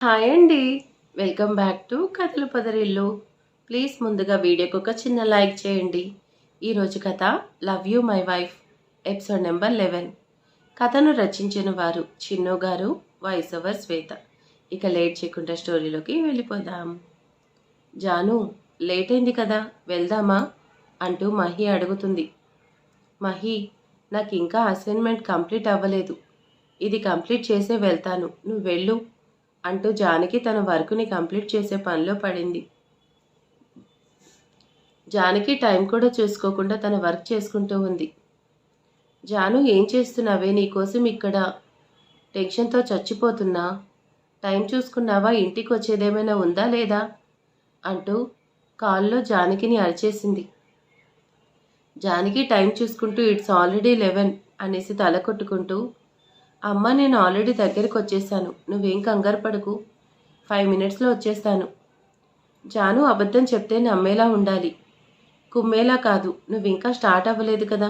Hi అండి. Welcome back to కథల పొదరిల్లు. Please ముందుగా వీడియోకి ఒక చిన్న లైక్ చేయండి. ఈరోజు కథ love you my wife episode number 11. కథను రచించిన వారు చిన్ను గారు, వాయిస్ ఓవర్ శ్వేత. ఇక లేట్ చేయకుండా స్టోరీలోకి వెళ్ళిపోదాం. జాను, లేట్ అయింది కదా, వెళ్దామా అంటూ మహి అడుగుతుంది. మహి, నాకు ఇంకా అసైన్మెంట్ కంప్లీట్ అవ్వలేదు. ఇది కంప్లీట్ చేసే వెళ్తాను, నువ్వు వెళ్ళు అంటూ జానకి తన వర్క్ని కంప్లీట్ చేసే పనిలో పడింది. జానకి టైం కూడా చూసుకోకుండా తన వర్క్ చేసుకుంటూ ఉంది. జాను, ఏం చేస్తున్నావే? నీకోసం ఇక్కడ టెన్షన్తో చచ్చిపోతున్నా. టైం చూసుకున్నావా? ఇంటికి వచ్చేదేమైనా ఉందా లేదా అంటూ కాల్లో జానకిని అరిచేసింది. జానకి టైం చూసుకుంటూ ఇట్స్ ఆల్రెడీ 11 అనేసి తల కొట్టుకుంటూ, అమ్మ, నేను ఆల్రెడీ దగ్గరికి వచ్చేసాను, నువ్వేం కంగారు పడకు, 5 మినిట్స్లో వచ్చేస్తాను. జాను, అబద్ధం చెప్తే నమ్మేలా ఉండాలి, కుమ్మేలా కాదు. నువ్వు ఇంకా స్టార్ట్ అవ్వలేదు కదా,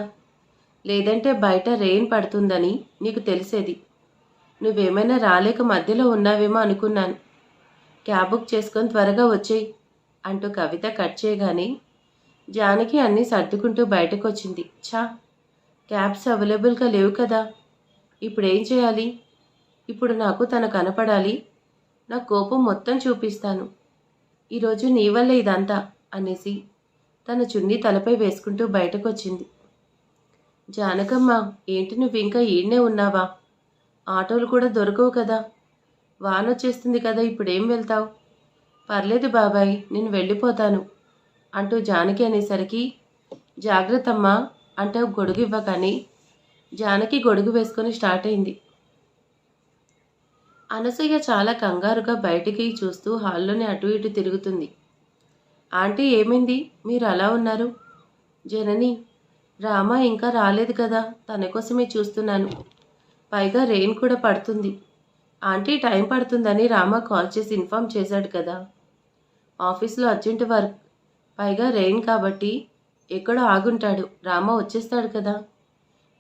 లేదంటే బయట రెయిన్ పడుతుందని నీకు తెలిసేది. నువ్వేమైనా రాలేక మధ్యలో ఉన్నావేమో అనుకున్నాను. క్యాబ్ బుక్ చేసుకొని త్వరగా వచ్చేయి అంటూ కవిత కట్ చేయగానే జానకి అన్నీ సర్దుకుంటూ బయటకు వచ్చింది. క్యాబ్స్ అవైలబుల్గా లేవు కదా, ఇప్పుడు ఏం చేయాలి? ఇప్పుడు నాకు తను కనపడాలి, నా కోపం మొత్తం చూపిస్తాను. ఈరోజు నీ వల్ల ఇదంతా అనేసి తన చున్నీ తలపై వేసుకుంటూ బయటకు వచ్చింది. జానకమ్మ, ఏంటి నువ్వు ఇంకా ఈడనే ఉన్నావా? ఆటోలు కూడా దొరకవు కదా, వానొచ్చేస్తుంది కదా, ఇప్పుడేం వెళ్తావు? పర్లేదు బాబాయ్, నేను వెళ్ళిపోతాను అంటూ జానకి అనేసరికి, జాగ్రత్తమ్మా అంటూ గొడుగు ఇవ్వగానే జానకి గొడుగు వేసుకొని స్టార్ట్ అయింది. అనసూయ చాలా కంగారుగా బయటికి చూస్తూ హాల్లోనే అటు ఇటు తిరుగుతుంది. ఆంటీ, ఏమైంది? మీరు అలా ఉన్నారు? జనని, రామ ఇంకా రాలేదు కదా, తన కోసమే చూస్తున్నాను. పైగా రెయిన్ కూడా పడుతుంది. ఆంటీ, టైం పడుతుందని రామ కాల్ చేసి ఇన్ఫామ్ చేశాడు కదా. ఆఫీస్లో అర్జెంట్ వర్క్, పైగా రెయిన్ కాబట్టి ఎక్కడో ఆగుంటాడు. రామ వచ్చేస్తాడు కదా,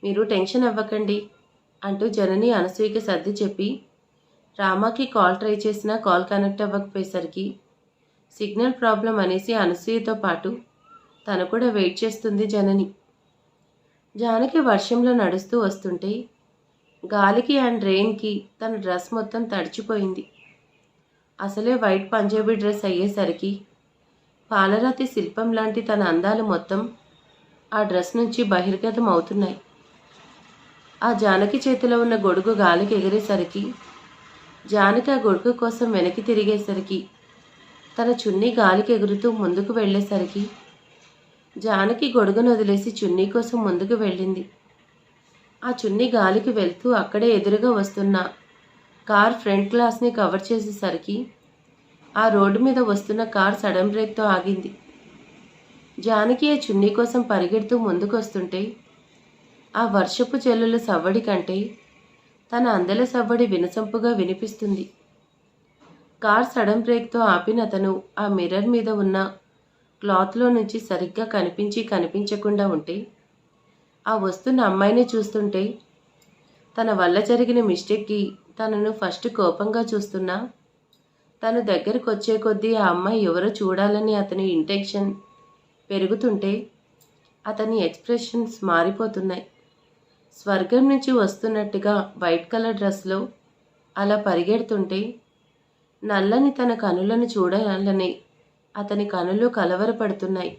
మీరు టెన్షన్ అవ్వకండి అంటూ జనని అనసూయకి సర్ది చెప్పి, రామాకి కాల్ ట్రై చేసినా కాల్ కనెక్ట్ అవ్వకపోయేసరికి సిగ్నల్ ప్రాబ్లం అనేసి అనసూయతో పాటు తను కూడా వెయిట్ చేస్తుంది జనని. జానకి వర్షంలో నడుస్తూ వస్తుంటే గాలికి అండ్ రెయిన్కి తన డ్రెస్ మొత్తం తడిచిపోయింది. అసలే వైట్ పంజాబీ డ్రెస్ అయ్యేసరికి పాలరాతి శిల్పం లాంటి తన అందాలు మొత్తం ఆ డ్రెస్ నుంచి బహిర్గతం అవుతున్నాయి. ఆ జానకి చేతిలో ఉన్న గొడుగు గాలికి ఎగిరేసరికి జానకి ఆ గొడుగు కోసం వెనక్కి తిరిగేసరికి తన చున్నీ గాలికి ఎగురుతూ ముందుకు వెళ్ళేసరికి జానకి గొడుగును వదిలేసి చున్నీ కోసం ముందుకు వెళ్ళింది. ఆ చున్నీ గాలికి వెళ్తూ అక్కడే ఎదురుగా వస్తున్న కార్ ఫ్రంట్ గ్లాస్ని కవర్ చేసేసరికి ఆ రోడ్డు మీద వస్తున్న కార్ సడన్ బ్రేక్తో ఆగింది. జానకి ఆ చున్నీ కోసం పరిగెడుతూ ముందుకు వస్తుంటే ఆ వర్షపు చెల్లుల సవ్వడి కంటే తన అందెల సవ్వడి వినసొంపుగా వినిపిస్తుంది. కార్ సడన్ బ్రేక్తో ఆపిన అతను ఆ మిర్రర్ మీద ఉన్న క్లాత్లో నుంచి సరిగ్గా కనిపించకుండా ఉంటే ఆ వస్తున్న అమ్మాయిని చూస్తుంటే తన వల్ల జరిగిన మిస్టేక్కి తనను ఫస్ట్ కోపంగా చూస్తున్నా తను దగ్గరకు వచ్చే కొద్దీ ఆ అమ్మాయి ఎవరో చూడాలని అతని ఇంటెన్షన్ పెరుగుతుంటే అతని ఎక్స్ప్రెషన్స్ మారిపోతున్నాయి. స్వర్గం నుంచి వస్తున్నట్టుగా వైట్ కలర్ డ్రెస్లో అలా పరిగెడుతుంటే నల్లని తన కనులను చూడాలని అతని కనులు కలవరపడుతున్నాయి.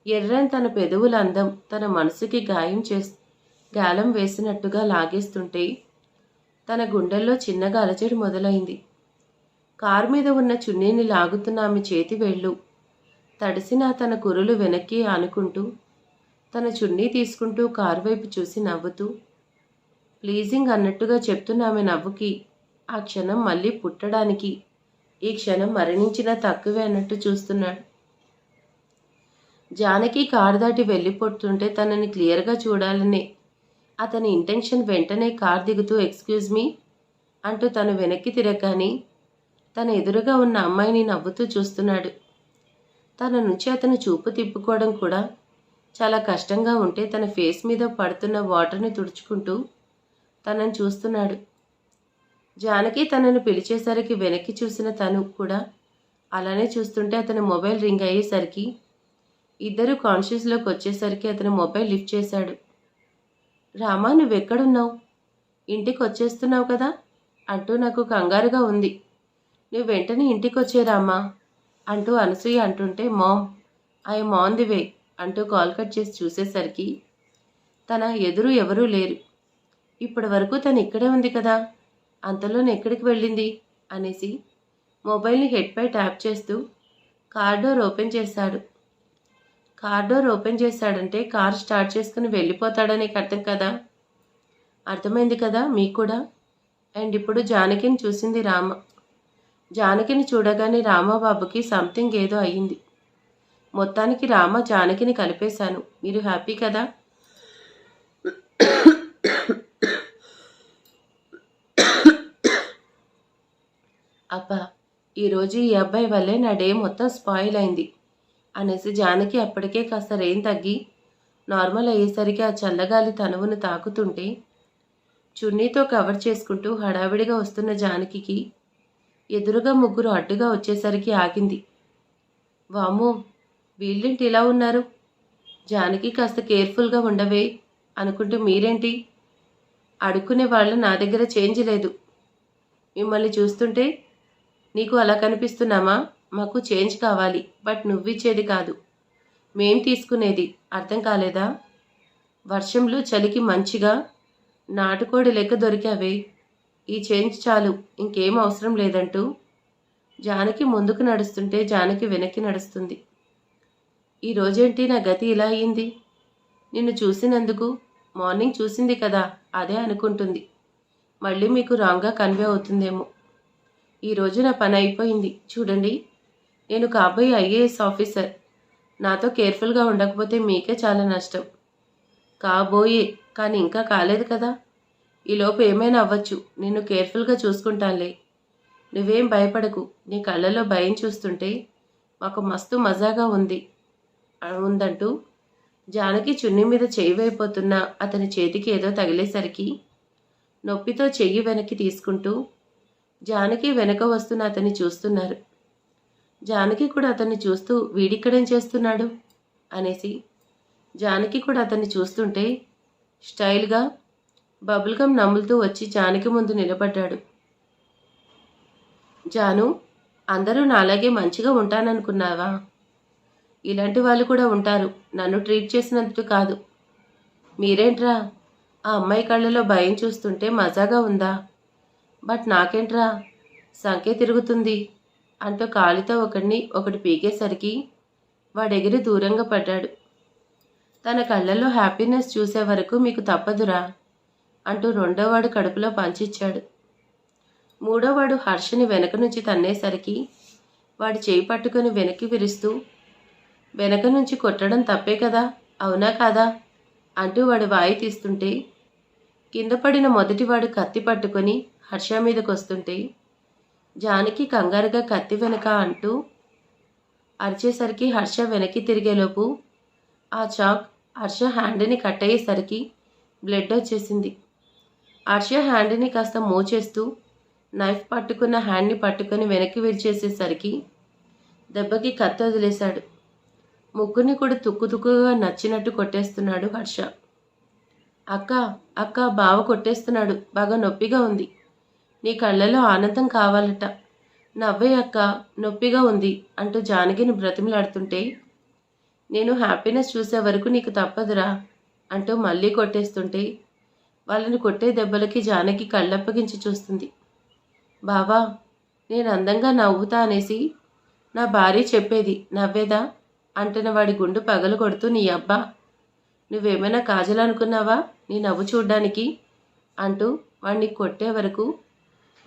ఎర్రని తన పెదవుల అందం తన మనసుకి గాలం వేసినట్టుగా లాగేస్తుంటే తన గుండెల్లో చిన్నగా అలజడి మొదలైంది. కారు మీద ఉన్న చున్నీని లాగుతున్న ఆమె చేతి వేళ్ళు తడిసిన తన కురులు వెనక్కి ఆనుకుంటూ తన చున్నీ తీసుకుంటూ కారు వైపు చూసి నవ్వుతూ ప్లీజింగ్ అన్నట్టుగా చెప్తున్న ఆమె నవ్వుకి ఆ క్షణం మళ్ళీ పుట్టడానికి ఈ క్షణం మరణించినా తక్కువే అన్నట్టు చూస్తున్నాడు. జానకి కారు దాటి వెళ్ళిపోతుంటే తనని క్లియర్గా చూడాలనే అతని ఇంటెన్షన్. వెంటనే కారు దిగుతూ ఎక్స్క్యూజ్ మీ అంటూ తను వెనక్కి తిరగగానే తన ఎదురుగా ఉన్న అమ్మాయిని నవ్వుతూ చూస్తున్నాడు. తన నుంచి అతను చూపు తిప్పుకోవడం కూడా చాలా కష్టంగా ఉంటే తన ఫేస్ మీద పడుతున్న వాటర్ని తుడుచుకుంటూ తనని చూస్తున్నాడు. జానకి తనను పిలిచేసరికి వెనక్కి చూసిన తను కూడా అలానే చూస్తుంటే అతని మొబైల్ రింగ్ అయ్యేసరికి ఇద్దరు కాన్షియస్లోకి వచ్చేసరికి అతను మొబైల్ లిఫ్ట్ చేశాడు. రామా, నువ్వెక్కడున్నావు? ఇంటికి వచ్చేస్తున్నావు కదా అంటూ నాకు కంగారుగా ఉంది. నువ్వు వెంటనే ఇంటికి వచ్చేరామా అంటూ అనసూయ అంటుంటే, ma'am I'm on the way అంటూ కాల్ కట్ చేసి చూసేసరికి తన ఎదురు ఎవరూ లేరు. ఇప్పటి వరకు తను ఇక్కడే ఉంది కదా, అంతలోనే ఎక్కడికి వెళ్ళింది అనేసి మొబైల్ని హెడ్పై ట్యాప్ చేస్తూ కార్ డోర్ ఓపెన్ చేశాడు. కార్ డోర్ ఓపెన్ చేశాడంటే కార్ స్టార్ట్ చేసుకుని వెళ్ళిపోతాడని అర్థం కదా. అర్థమైంది కదా మీకు కూడా. అండ్ ఇప్పుడు జానకిని చూసింది రామ. జానకిని చూడగానే రామబాబుకి సంథింగ్ ఏదో అయ్యింది. మొత్తానికి రామ జానకిని కలిపేశాను. మీరు హ్యాపీ కదా? అబ్బా, ఈరోజు ఈ అబ్బాయి వల్లే నా డే మొత్తం స్పాయిల్ అయింది అనేసి జానకి అప్పటికే కాస్త రెయిన్ తగ్గి నార్మల్ అయ్యేసరికి ఆ చల్లగాలి తనువును తాకుతుంటే చున్నీతో కవర్ చేసుకుంటూ హడావిడిగా వస్తున్న జానకి ఎదురుగా ముగ్గురు అడ్డుగా వచ్చేసరికి ఆగింది. వామ్మో, వీళ్ళేంటి ఇలా ఉన్నారు? జానకి కాస్త కేర్ఫుల్గా ఉండవే అనుకుంటూ మీరేంటి? అడుక్కునే వాళ్ళు నా దగ్గర చేంజ్ లేదు. మిమ్మల్ని చూస్తుంటే నీకు అలా కనిపిస్తున్నామా? మాకు చేంజ్ కావాలి, బట్ నువ్విచ్చేది కాదు, మేం తీసుకునేది. అర్థం కాలేదా? వర్షంలో చలికి మంచిగా నాటుకోడి లెక్క దొరికావే. ఈ చేంజ్ చాలు, ఇంకేం అవసరం లేదంటూ జానకి ముందుకు నడుస్తుంటే జానకి వెనక్కి నడుస్తుంది. ఈరోజేంటి నా గతి ఇలా అయ్యింది? నిన్ను చూసినందుకు మార్నింగ్ చూసింది కదా అదే అనుకుంటుంది. మళ్ళీ మీకు రాంగ్గా కన్వే అవుతుందేమో. ఈరోజు నా పని అయిపోయింది. చూడండి, నేను కాబోయే ఐఏఎస్ ఆఫీసర్. నాతో కేర్ఫుల్గా ఉండకపోతే మీకే చాలా నష్టం. కాబోయే, కానీ ఇంకా కాలేదు కదా. ఈలోపు ఏమైనా అవ్వచ్చు. నిన్ను కేర్ఫుల్గా చూసుకుంటానులే, నువ్వేం భయపడకు. నీ కళ్ళలో భయం చూస్తుంటే మాకు మస్తు మజాగా ఉందంటూ జానకి చున్నీ మీద చెయ్యి వేయబోతున్న అతని చేతికి ఏదో తగిలేసరికి నొప్పితో చెయ్యి వెనక్కి తీసుకుంటూ జానకి వెనక వస్తున్న అతన్ని చూస్తున్నారు. జానకి కూడా అతన్ని చూస్తూ వీడిక్కడేం చేస్తున్నాడు అనేసి జానకి కూడా అతన్ని చూస్తుంటే స్టైల్గా బబుల్గమ్ నములుతూ వచ్చి జానకి ముందు నిలబడ్డాడు. జాను, అందరూ నాలాగే మంచిగా ఉంటాననుకున్నావా? ఇలాంటి వాళ్ళు కూడా ఉంటారు, నన్ను ట్రీట్ చేసినందుకు కాదు. మీరేంట్రా, ఆ అమ్మాయి కళ్ళలో భయం చూస్తుంటే మజాగా ఉందా? బట్ నాకేంట్రా సంకే తిరుగుతుంది అంటూ కాలితో ఒకటి పీకేసరికి వాడెగిరి దూరంగా పడ్డాడు. తన కళ్ళల్లో హ్యాపీనెస్ చూసే వరకు మీకు తప్పదురా అంటూ రెండోవాడు కడుపులో పంచిచ్చాడు. మూడోవాడు హర్షని వెనక నుంచి తన్నేసరికి వాడి చేయి పట్టుకుని వెనక్కి విరుస్తూ వెనక నుంచి కొట్టడం తప్పే కదా, అవునా కాదా అంటూ వాడు వాయి తీస్తుంటే కింద పడిన మొదటివాడు కత్తి పట్టుకొని హర్ష మీదకి వస్తుంటే జానకి కంగారుగా కత్తి వెనక అంటూ అరిచేసరికి హర్ష వెనక్కి తిరిగేలోపు ఆ చాక్ హర్ష హ్యాండ్ని కట్ అయ్యేసరికి బ్లడ్ వచ్చేసింది. హర్ష హ్యాండ్ని కాస్త మూవ్ చేస్తూ నైఫ్ పట్టుకున్న హ్యాండ్ని పట్టుకొని వెనక్కి విరిచేసేసరికి దెబ్బకి కత్తి వదిలేశాడు. ముగ్గురిని కూడా తుక్కుగా నచ్చినట్టు కొట్టేస్తున్నాడు హర్ష. అక్క అక్క, బావ కొట్టేస్తున్నాడు, బాగా నొప్పిగా ఉంది. నీ కళ్ళలో ఆనందం కావాలట, నవ్వే అక్క, నొప్పిగా ఉంది అంటూ జానకిని బ్రతిమలాడుతుంటే నేను హ్యాపీనెస్ చూసే వరకు నీకు తప్పదురా అంటూ మళ్ళీ కొట్టేస్తుంటే వాళ్ళని కొట్టే దెబ్బలకి జానకి కళ్ళప్పగించి చూస్తుంది. బావా, నేను అందంగా నవ్వుతా అనేసి నా భార్య చెప్పేది, నవ్వేదా అంటున్న వాడి గుండు పగలు కొడుతూ, నీ అబ్బా, నువ్వేమైనా కాజలనుకున్నావా నీ నవ్వు చూడ్డానికి అంటూ వాడిని కొట్టే వరకు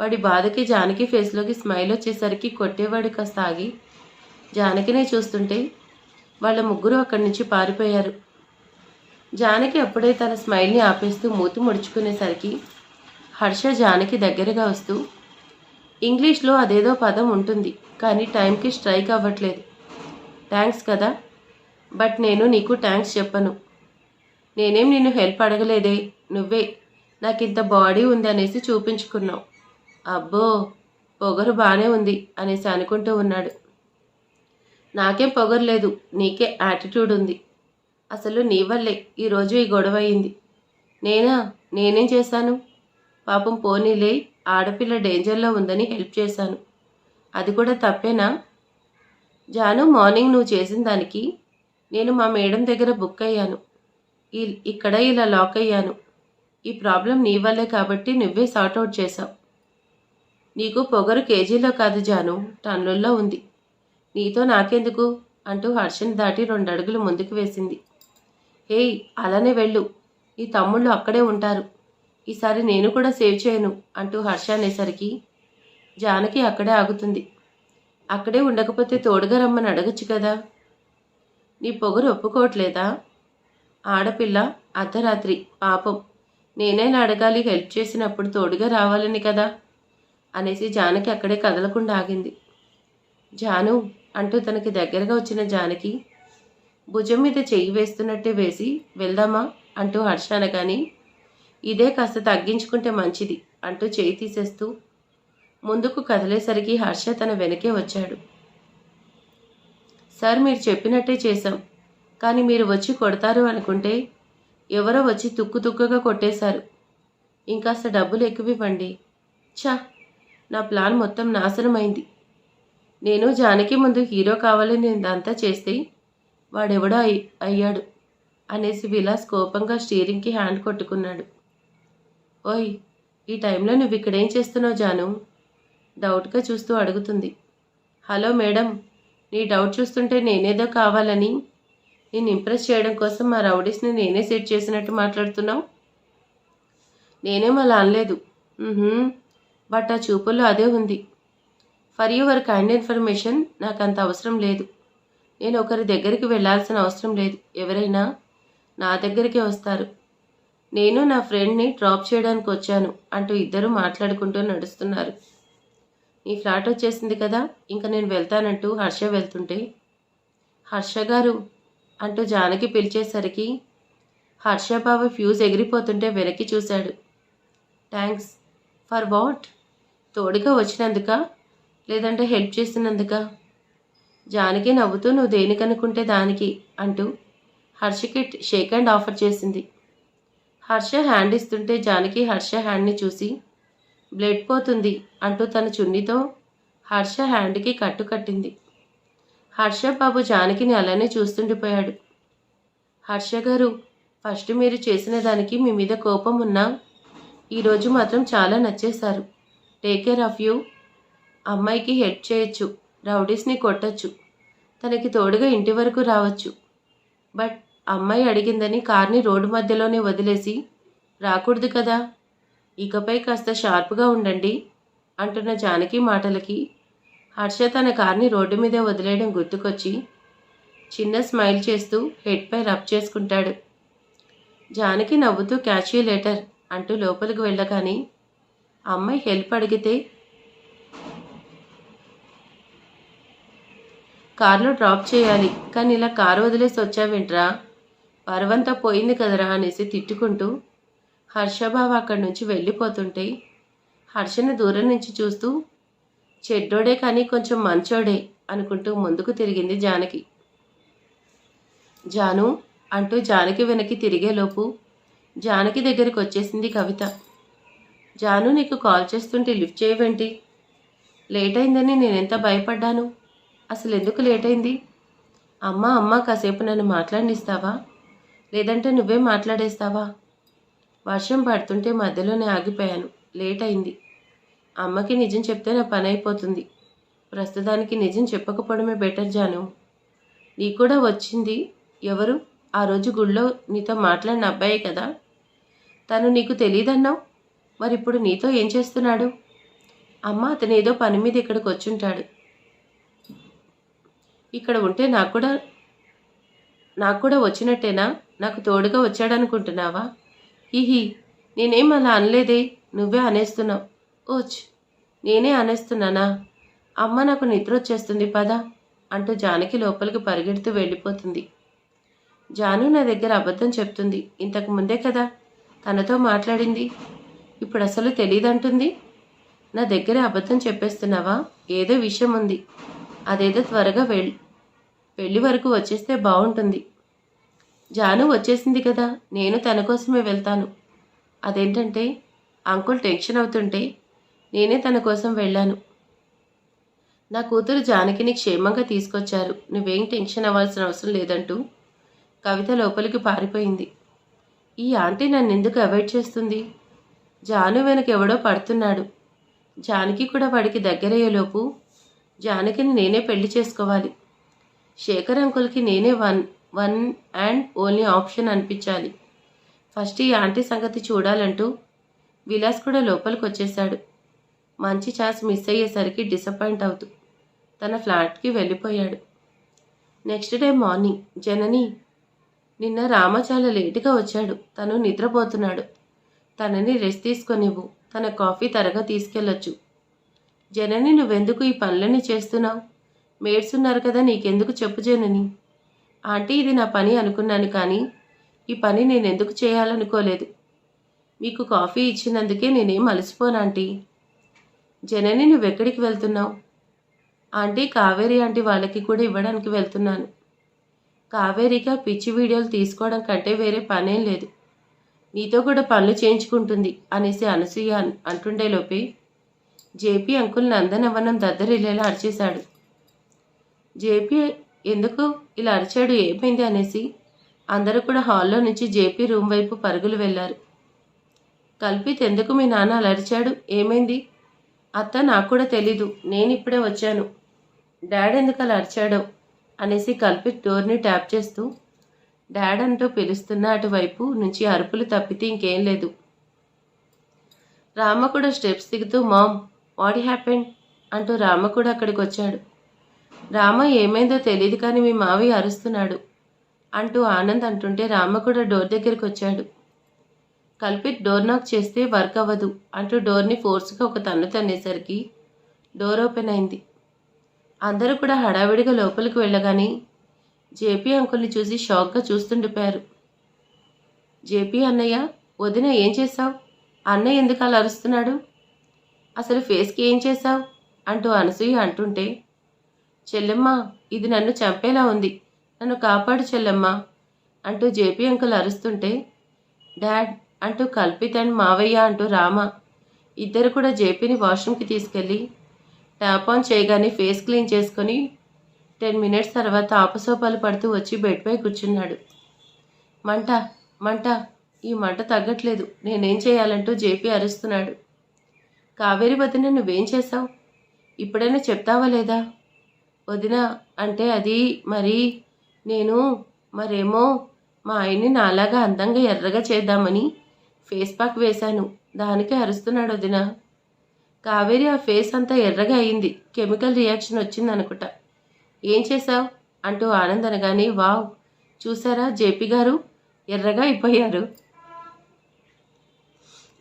వాడి బాధకి జానకి ఫేస్లోకి స్మైల్ వచ్చేసరికి కొట్టేవాడు కాస్త ఆగి జానకినే చూస్తుంటే వాళ్ళ ముగ్గురు అక్కడి నుంచి పారిపోయారు. జానకి అప్పుడే తన స్మైల్ని ఆపేస్తూ మూతి ముడుచుకునేసరికి హర్ష జానకి దగ్గరగా వస్తూ, ఇంగ్లీష్లో అదేదో పదం ఉంటుంది కానీ టైంకి స్ట్రైక్ అవ్వట్లేదు. థ్యాంక్స్ కదా, బట్ నేను నీకు థ్యాంక్స్ చెప్పను. నేనేం నిన్ను హెల్ప్ అడగలేదే, నువ్వే నాకింత బాడీ ఉంది అనేసి చూపించుకున్నావు. అబ్బో, పొగరు బానే ఉంది అనేసి అనుకుంటూ ఉన్నాడు. నాకేం పొగరు లేదు, నీకే యాటిట్యూడ్ ఉంది. అసలు నీ వల్లే ఈరోజు ఈ గొడవ అయింది. నేనేం చేశాను? పాపం పోనీలే, ఆడపిల్ల డేంజర్లో ఉందని హెల్ప్ చేశాను. అది కూడా తప్పేనా? జాను, మార్నింగ్ నువ్వు చేసిన దానికి నేను మా మేడం దగ్గర బుక్ అయ్యాను. ఇక్కడ ఇలా లాక్ అయ్యాను. ఈ ప్రాబ్లం నీ వల్లే కాబట్టి నువ్వే సార్ట్అవుట్ చేశావు. నీకు పొగరు కేజీలో కాదు జాను, టన్నుల్లో ఉంది. నీతో నాకెందుకు అంటూ హర్షని దాటి 2 అడుగులు ముందుకు వేసింది. హేయ్, అలానే వెళ్ళు, నీ తమ్ముళ్ళు అక్కడే ఉంటారు. ఈసారి నేను కూడా సేవ్ చేయను అంటూ హర్ష అనేసరికి జానకి అక్కడే ఆగుతుంది. అక్కడే ఉండకపోతే తోడుగా రమ్మని అడగచ్చు కదా. నీ పొగరు ఒప్పుకోవట్లేదా? ఆడపిల్ల, అర్ధరాత్రి, పాపం, నేనైనా అడగాలి, హెల్ప్ చేసినప్పుడు తోడుగా రావాలని కదా అనేసి జానకి అక్కడే కదలకుండా ఆగింది. జాను అంటూ తనకి దగ్గరగా వచ్చిన జానకి భుజం మీద చెయ్యి వేస్తున్నట్టే వేసి వెళ్దామా అంటూ హర్ష అనగాని, ఇదే కాస్త తగ్గించుకుంటే మంచిది అంటూ చేయి తీసేస్తూ ముందుకు కదిలేసరికి హర్ష తన వెనకే వచ్చాడు. సార్, మీరు చెప్పినట్టే చేశాం, కానీ మీరు వచ్చి కొడతారు అనుకుంటే ఎవరో వచ్చి తుక్కుగా కొట్టేశారు. ఇంకాస్త డబ్బులు ఎక్కువివ్వండి. ఛా, నా ప్లాన్ మొత్తం నాశనమైంది. నేను జానకి ముందు హీరో కావాలని ఇదంతా చేస్తే వాడెవడో అయ్యాడు అనేసి విలాస్ కోపంగా స్టీరింగ్కి హ్యాండ్ కొట్టుకున్నాడు. ఓయ్, ఈ టైంలో నువ్వు ఇక్కడేం చేస్తున్నావు జాను? డౌట్గా చూస్తూ అడుగుతుంది. హలో మేడం, నీ డౌట్ చూస్తుంటే నేనేదో కావాలని నేను ఇంప్రెస్ చేయడం కోసం మా రౌడీస్ని నేనే సెట్ చేసినట్టు మాట్లాడుతున్నావు. నేనేం అలా అనలేదు. బట్ ఆ చూపుల్లో అదే ఉంది. ఫర్ యువర్ కైండ్ ఇన్ఫర్మేషన్, నాకు అంత అవసరం లేదు. నేను ఒకరి దగ్గరికి వెళ్ళాల్సిన అవసరం లేదు. ఎవరైనా నా దగ్గరికే వస్తారు. నేను నా ఫ్రెండ్ని డ్రాప్ చేయడానికి వచ్చాను అంటూ ఇద్దరు మాట్లాడుకుంటూ నడుస్తున్నారు. నీ ఫ్లాట్ వచ్చేసింది కదా, ఇంకా నేను వెళ్తానంటూ హర్ష వెళ్తుంటే, హర్ష గారు అంటూ జానకి పిలిచేసరికి హర్షబాబు ఫ్యూజ్ ఎగిరిపోతుంటే వెనక్కి చూశాడు. Thanks for what? తోడుగా వచ్చినందుక, లేదంటే హెల్ప్ చేసినందుక? జానకి నవ్వుతూ నువ్వు దేనికనుకుంటే దానికి అంటూ హర్షకి షేక్ హ్యాండ్ ఆఫర్ చేసింది. హర్ష హ్యాండ్ ఇస్తుంటే జానకి హర్ష హ్యాండ్ని చూసి బ్లడ్ పోతుంది అంటూ తన చున్నీతో హర్ష హ్యాండ్కి కట్టింది. హర్షబాబు జానకిని అలానే చూస్తుండిపోయాడు. హర్ష గారు, ఫస్ట్ మీరు చేసిన దానికి మీ మీద కోపం ఉన్నా ఈరోజు మాత్రం చాలా నచ్చేశారు. Take care of you. అమ్మాయికి హెల్ప్ చేయొచ్చు, రౌడీస్ని కొట్టచ్చు, తనకి తోడుగా ఇంటి వరకు రావచ్చు. బట్ అమ్మాయి అడిగిందని కార్ని రోడ్డు మధ్యలోనే వదిలేసి రాకూడదు కదా. ఇకపై కాస్త షార్ప్గా ఉండండి అంటున్న జానకి మాటలకి హర్ష తన కార్ని రోడ్డు మీదే వదిలేయడం గుర్తుకొచ్చి చిన్న స్మైల్ చేస్తూ హెడ్పై రబ్ చేసుకుంటాడు. జానకి నవ్వుతూ క్యాచ్ యూ లేటర్ అంటూ లోపలికి వెళ్ళగాని అమ్మాయి హెల్ప్ అడిగితే కార్లో డ్రాప్ చేయాలి, కానీ ఇలా కారు వదిలేసి వచ్చావేంట్రా, పరవంతా పోయింది కదరా అనేసి తిట్టుకుంటూ హర్షబాబు అక్కడి నుంచి వెళ్ళిపోతుంటే హర్షని దూరం నుంచి చూస్తూ చెడ్డోడే కానీ కొంచెం మంచోడే అనుకుంటూ ముందుకు తిరిగింది జానకి. జాను అంటూ జానకి వెనక్కి తిరిగేలోపు జానకి దగ్గరికి వచ్చేసింది కవిత. జాను, నీకు కాల్ చేస్తుంటే లిఫ్ట్ చేయవేంటి? లేట్ అయిందని నేనెంత భయపడ్డాను. అసలు ఎందుకు లేట్ అయింది? అమ్మ కాసేపు నన్ను మాట్లాడిస్తావా, లేదంటే నువ్వే మాట్లాడేస్తావా? వర్షం పడుతుంటే మధ్యలోనే ఆగిపోయాను, లేట్ అయింది. అమ్మకి నిజం చెప్తే నా పని అయిపోతుంది. ప్రస్తుతానికి నిజం చెప్పకపోవడమే బెటర్ జాను. నీ కూడా వచ్చింది ఎవరు? ఆ రోజు గుళ్ళో నీతో మాట్లాడిన అబ్బాయే కదా. తను నీకు తెలియదన్నావు, మరి ఇప్పుడు నీతో ఏం చేస్తున్నాడు? అమ్మ, అతను ఏదో పని మీద ఇక్కడికి వచ్చుంటాడు. ఇక్కడ ఉంటే నాకు కూడా వచ్చినట్టేనా? నాకు తోడుగా వచ్చాడనుకుంటున్నావా? హిహి, నేనేం అలా అనలేదే, నువ్వే అనేస్తున్నావు. ఓచ్, నేనే అనేస్తున్నానా? అమ్మ, నాకు నిద్ర వచ్చేస్తుంది పద అంటూ జానకి లోపలికి పరిగెడుతూ వెళ్ళిపోతుంది. జాను నా దగ్గర అబద్ధం చెప్తుంది. ఇంతకు ముందే కదా తనతో మాట్లాడింది, ఇప్పుడు అసలు తెలీదంటుంది. నా దగ్గర అబద్ధం చెప్పేస్తున్నావా? ఏదో విషయం ఉంది. అదేదో త్వరగా పెళ్లి వరకు వచ్చేస్తే బాగుంటుంది. జాను వచ్చేసింది కదా, నేను తన కోసమే వెళ్తాను. అదేంటంటే అంకుల్ టెన్షన్ అవుతుంటే నేనే తన కోసం వెళ్ళాను. నా కూతురు జానకిని క్షేమంగా తీసుకొచ్చారు, నువ్వేం టెన్షన్ అవ్వాల్సిన అవసరం లేదంటూ కవిత లోపలికి పారిపోయింది. ఈ ఆంటీ నన్ను ఎందుకు అవాయిడ్ చేస్తుంది? జాను వెనక ఎవడో పడుతున్నాడు. జానకి కూడా వాడికి దగ్గరయ్యేలోపు జానకిని నేనే పెళ్లి చేసుకోవాలి. శేఖర్ అంకుల్కి నేనే వన్ అండ్ ఓన్లీ ఆప్షన్ అనిపించాలి. ఫస్ట్ ఈ ఆంటీ సంగతి చూడాలంటూ విలాస్ కూడా లోపలికి వచ్చేశాడు. మంచి ఛాన్స్ మిస్ అయ్యేసరికి డిసప్పాయింట్ అవుతూ తన ఫ్లాట్కి వెళ్ళిపోయాడు. నెక్స్ట్ డే మార్నింగ్, జనని, నిన్న రామ చాలా లేటుగా వచ్చాడు. తను నిద్రపోతున్నాడు. తనని రెస్ట్ తీసుకొనివ్వు, తన కాఫీ త్వరగా తీసుకెళ్ళొచ్చు. జనని, నువ్వెందుకు ఈ పనులన్నీ చేస్తున్నావు? మేడ్స్ ఉన్నారు కదా, నీకెందుకు చెప్పు జనని. ఆంటీ, ఇది నా పని అనుకున్నాను, కానీ ఈ పని నేనెందుకు చేయాలనుకోలేదు. మీకు కాఫీ ఇచ్చినందుకే నేనేం అలసిపోను ఆంటీ. జనని, నువ్వెక్కడికి వెళ్తున్నావు? ఆంటీ, కావేరి ఆంటీ వాళ్ళకి కూడా ఇవ్వడానికి వెళ్తున్నాను. కావేరిగా పిచ్చి వీడియోలు తీసుకోవడం కంటే వేరే పనేం లేదు. నీతో కూడా పనులు చేయించుకుంటుంది అనేసి అనసూయ అంటుండేలోపే జేపీ అంకుల్ నందనవనం దద్దరిల్లేలా అరిచేశాడు. జేపీ ఎందుకు ఇలా అరిచాడు, ఏమైంది అనేసి అందరూ కూడా హాల్లో నుంచి జేపీ రూమ్ వైపు పరుగులు వెళ్లారు. కల్పిత్, ఎందుకు మీ నాన్న అలా అరిచాడు, ఏమైంది? అత్త, నాకు కూడా తెలీదు, నేను ఇప్పుడే వచ్చాను. డాడ్ ఎందుకు అలా అరిచాడో అనేసి కల్పిత్ డోర్ని ట్యాప్ చేస్తూ డాడ్ అంటూ పిలుస్తున్న అటువైపు నుంచి అరుపులు తప్పితే ఇంకేం లేదు. రామ కూడా స్టెప్స్ దిగుతూ మామ్, వాట్ హ్యాపెండ్ అంటూ రామ కూడా అక్కడికి వచ్చాడు. రామ, ఏమైందో తెలియదు కానీ మీ మావయ్య అరుస్తున్నాడు అంటూ ఆనంద్ అంటుంటే రామ కూడా డోర్ దగ్గరికి వచ్చాడు. కల్పిత్ డోర్ నాక్ చేస్తే వర్క్ అవ్వదు అంటూ డోర్ని ఫోర్స్గా ఒక తన్ను తన్నేసరికి డోర్ ఓపెన్ అయింది. అందరూ కూడా హడావిడిగా లోపలికి వెళ్ళగానే జేపీ అంకుల్ని చూసి షాక్గా చూస్తుండిపోయారు. జేపీ, అన్నయ్య, వదిన, ఏం చేశావు? అన్నయ్య ఎందుకు అలా అరుస్తున్నాడు? అసలు ఫేస్కి ఏం చేశావు అంటూ అనసూయ అంటుంటే, చెల్లెమ్మ, ఇది నన్ను చంపేలా ఉంది, నన్ను కాపాడు చెల్లెమ్మ అంటూ జేపీ అంకుల్ అరుస్తుంటే, డాడ్ అంటూ కల్పిత్ అండ్ మావయ్య అంటూ రామ ఇద్దరు కూడా జేపీని వాష్రూమ్కి తీసుకెళ్ళి ట్యాప్ ఆన్ చేయగానే ఫేస్ క్లీన్ చేసుకొని 10 మినిట్స్ తర్వాత ఆపసోపాలు పడుతూ వచ్చి బెడ్పై కూర్చున్నాడు. మంట మంట, ఈ మంట తగ్గట్లేదు, నేనేం చేయాలంటూ జేపీ అరుస్తున్నాడు. కావేరి వదిన, నువ్వేం చేశావు? ఇప్పుడైనా చెప్తావా లేదా? వదిన అంటే అది మరేమో మా ఆయన్ని నాలాగా అందంగా ఎర్రగా చేద్దామని ఫేస్ ప్యాక్ వేశాను, దానికే అరుస్తున్నాడు వదిన. కావేరి, ఆ ఫేస్ అంతా ఎర్రగా అయింది, కెమికల్ రియాక్షన్ వచ్చిందనుకుంటా. ఏం చేశావు అంటూ ఆనంద్ అనగానే, వావ్, చూసారా జేపీ గారు ఎర్రగా అయిపోయారు.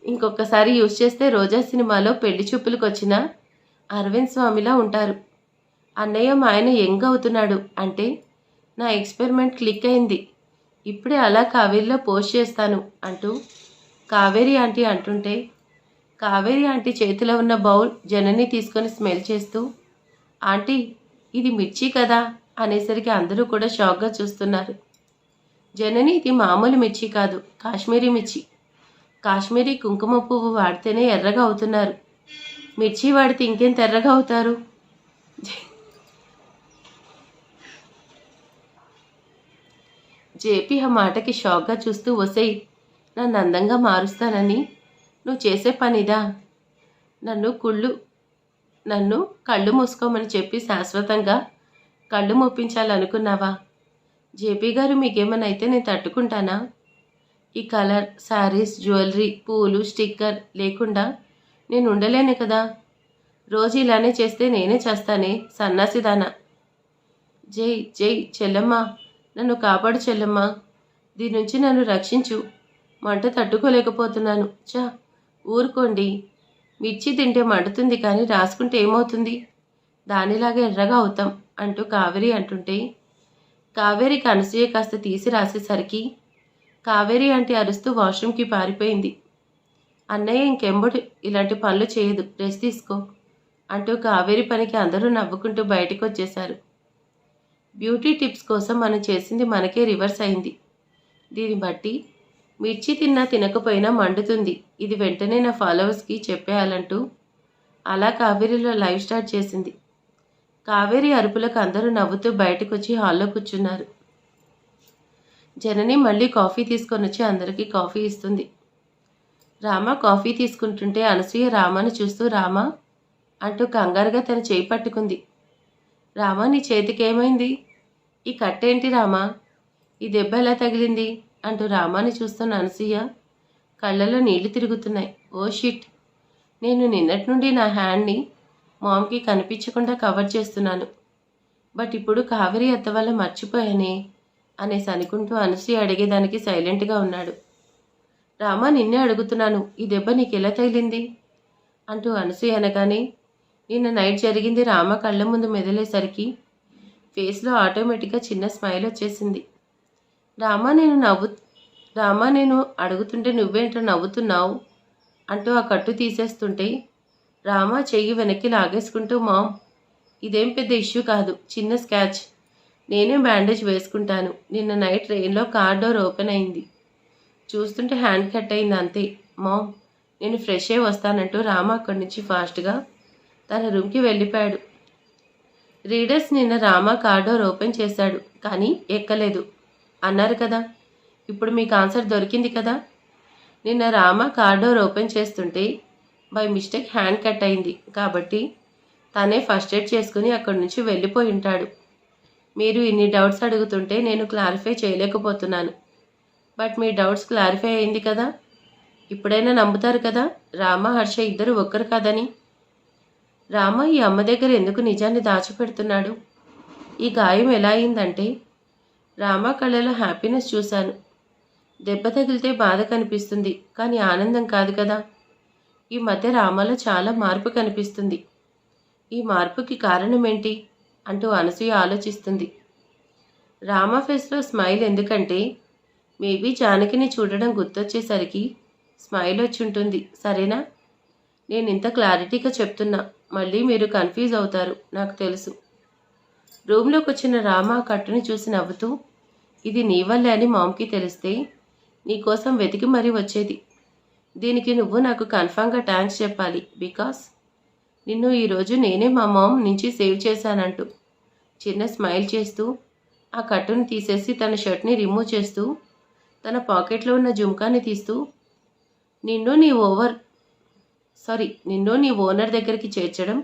ఇంకొకసారి యూజ్ చేస్తే రోజా సినిమాలో పెళ్లి చూపులకు వచ్చిన అరవింద్ స్వామిలా ఉంటారు. అన్నయ్య, మా ఆయన యంగ్ అవుతున్నాడు అంటే నా ఎక్స్పెరిమెంట్ క్లిక్ అయింది, ఇప్పుడే అలా కావేరిలో పోస్ట్ చేస్తాను అంటూ కావేరి ఆంటీ అంటుంటే కావేరి ఆంటీ చేతిలో ఉన్న బౌల్ జనని తీసుకొని స్మెల్ చేస్తూ, ఆంటీ, ఇది మిర్చి కదా అనేసరికి అందరూ కూడా షాక్గా చూస్తున్నారు. జనని, ఇది మామూలు మిర్చి కాదు, కాశ్మీరీ మిర్చి. కాశ్మీరీ కుంకుమ పువ్వు వాడితేనే ఎర్రగా అవుతున్నారు, మిర్చి వాడితే ఇంకెంత ఎర్రగా అవుతారు? జేపీ ఆ మాటకి షాక్గా చూస్తూ, వసేయ్, నన్ను అందంగా మారుస్తానని నువ్వు చేసే పనిదా? నన్ను కళ్ళు మూసుకోమని చెప్పి శాశ్వతంగా కళ్ళు మూపించాలనుకున్నావా? జేపీ గారు, మీకేమైనా అయితే నేను తట్టుకుంటానా? ఈ కలర్, శారీస్, జ్యువెలరీ, పూలు, స్టిక్కర్ లేకుండా నేను ఉండలేను కదా. రోజు ఇలానే చేస్తే నేనే చేస్తానే, సన్నాసిదానా. జై జై చెల్లెమ్మ, నన్ను కాపాడు చెల్లెమ్మ, దీని నుంచి నన్ను రక్షించు, మంట తట్టుకోలేకపోతున్నాను. ఊరుకోండి, మిర్చి తింటే మండుతుంది కానీ రాసుకుంటే ఏమవుతుంది, దానిలాగా ఎర్రగా అవుతాం అంటూ కావేరి అంటుంటే కావేరికి అనసూయ కాస్త తీసి రాసేసరికి కావేరి ఆంటీ అరుస్తూ వాష్రూమ్కి పారిపోయింది. అన్నయ్య ఇంకెంబడి ఇలాంటి పనులు చేయదు, రెస్ట్ తీసుకో అంటూ కావేరి పనికి అందరూ నవ్వుకుంటూ బయటకు వచ్చేశారు. బ్యూటీ టిప్స్ కోసం మనం చేసింది మనకే రివర్స్ అయింది. దీన్ని బట్టి మిర్చి తిన్నా తినకపోయినా మండుతుంది, ఇది వెంటనే నా ఫాలోవర్స్కి చెప్పేయాలంటూ అలా కావేరిలో లైవ్ స్టార్ట్ చేసింది. కావేరి అరుపులకు అందరూ నవ్వుతూ బయటకు వచ్చి హాల్లో కూర్చున్నారు. జనని మళ్ళీ కాఫీ తీసుకొని వచ్చి అందరికీ కాఫీ ఇస్తుంది. రామ కాఫీ తీసుకుంటుంటే అనసూయ రామాను చూస్తూ రామా అంటూ కంగారుగా తన చేయి పట్టుకుంది. రామా, నీ చేతికి ఏమైంది? ఈ కట్టేంటి రామా? ఈ దెబ్బ ఎలా తగిలింది అంటూ రామాని చూస్తున్న అనసూయ కళ్ళలో నీళ్లు తిరుగుతున్నాయి. ఓ షిట్, నేను నిన్నటి నుండి నా హ్యాండ్ని మామ్కి కనిపించకుండా కవర్ చేస్తున్నాను, బట్ ఇప్పుడు కావేరి అత్త వల్ల మర్చిపోయానే అనేసి అనుకుంటూ అనసూయ అడిగేదానికి సైలెంట్గా ఉన్నాడు. రామా, నిన్నే అడుగుతున్నాను, ఈ దెబ్బ నీకు ఎలా తగిలింది అంటూ అనసూయ అనగానే నిన్న నైట్ జరిగింది రామ కళ్ళ ముందు మెదిలేసరికి ఫేస్లో ఆటోమేటిక్గా చిన్న స్మైల్ వచ్చేసింది. రామా నేను అడుగుతుంటే నువ్వేంటో నవ్వుతున్నావు అంటూ ఆ కట్టు తీసేస్తుంటే రామా చెయ్యి వెనక్కి లాగేసుకుంటూ మామ్, ఇదేం పెద్ద ఇష్యూ కాదు, చిన్న స్కాచ్, నేనే బ్యాండేజ్ వేసుకుంటాను. నిన్న నైట్ ట్రైన్లో కార్ డోర్ ఓపెన్ అయింది, చూస్తుంటే హ్యాండ్ కట్ అయింది అంతే. మామ్, నేను ఫ్రెష్ అయ్యి వస్తానంటూ రామ అక్కడి నుంచి ఫాస్ట్గా తన రూమ్కి వెళ్ళిపోయాడు. రీడర్స్ నిన్న రామ కార్ డోర్ ఓపెన్ చేశాడు కానీ ఎక్కలేదు అన్నారు కదా, ఇప్పుడు మీకు ఆన్సర్ దొరికింది కదా. నిన్న రామ కార్ డోర్ ఓపెన్ చేస్తుంటే బై మిస్టేక్ హ్యాండ్ కట్ అయింది కాబట్టి తనే ఫస్ట్ ఎయిడ్ చేసుకుని అక్కడి నుంచి వెళ్ళిపోయి ఉంటాడు. మీరు ఇన్ని డౌట్స్ అడుగుతుంటే నేను క్లారిఫై చేయలేకపోతున్నాను, బట్ మీ డౌట్స్ క్లారిఫై అయింది కదా. ఇప్పుడైనా నమ్ముతారు కదా రామ హర్ష ఇద్దరు ఒక్కరు కాదని. రామ ఈ అమ్మ దగ్గర ఎందుకు నిజాన్ని దాచిపెడుతున్నాడు? ఈ గాయం ఎలా అయిందంటే రామ కళ్ళలో హ్యాపీనెస్ చూశాను. దెబ్బ తగిలితే బాధ కనిపిస్తుంది కానీ ఆనందం కాదు కదా. ఈ మధ్య రామలో చాలా మార్పు కనిపిస్తుంది. ఈ మార్పుకి కారణం ఏంటి అంటూ అనసూయ ఆలోచిస్తుంది. రామ ఫేస్లో స్మైల్ ఎందుకంటే మేబీ జానకిని చూడడం గుర్తొచ్చేసరికి స్మైల్ వచ్చి ఉంటుంది, సరేనా? నేను ఇంత క్లారిటీగా చెప్తున్నా, మళ్ళీ మీరు కన్ఫ్యూజ్ అవుతారు నాకు తెలుసు. రూమ్లోకి వచ్చిన రామ కట్టుని చూసి నవ్వుతూ, ఇది నీ వల్లే అని మామ్కి తెలిస్తే నీకోసం వెతికి మరీ వచ్చేది. దీనికి నువ్వు నాకు కన్ఫామ్గా థ్యాంక్స్ చెప్పాలి, బికాస్ నిన్ను ఈరోజు నేనే మా మామ్ నుంచి సేవ్ చేశానంటూ చిన్న స్మైల్ చేస్తూ ఆ కట్టుని తీసేసి తన షర్ట్ని రిమూవ్ చేస్తూ తన పాకెట్లో ఉన్న జుంకాని తీస్తూ నిన్ను నీ ఓనర్ దగ్గరికి చేర్చడం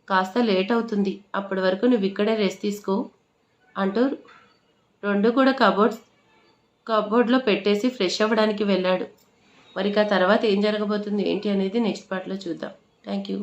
కాస్త లేట్ అవుతుంది, అప్పటి వరకు నువ్వు ఇక్కడే రెస్ట్ తీసుకో అంటూ రెండు కూడా కబోర్డ్లో పెట్టేసి ఫ్రెష్ అవ్వడానికి వెళ్ళాడు. మరి ఆ తర్వాత ఏం జరగబోతుంది ఏంటి అనేది నెక్స్ట్ పార్ట్లో చూద్దాం. Thank you.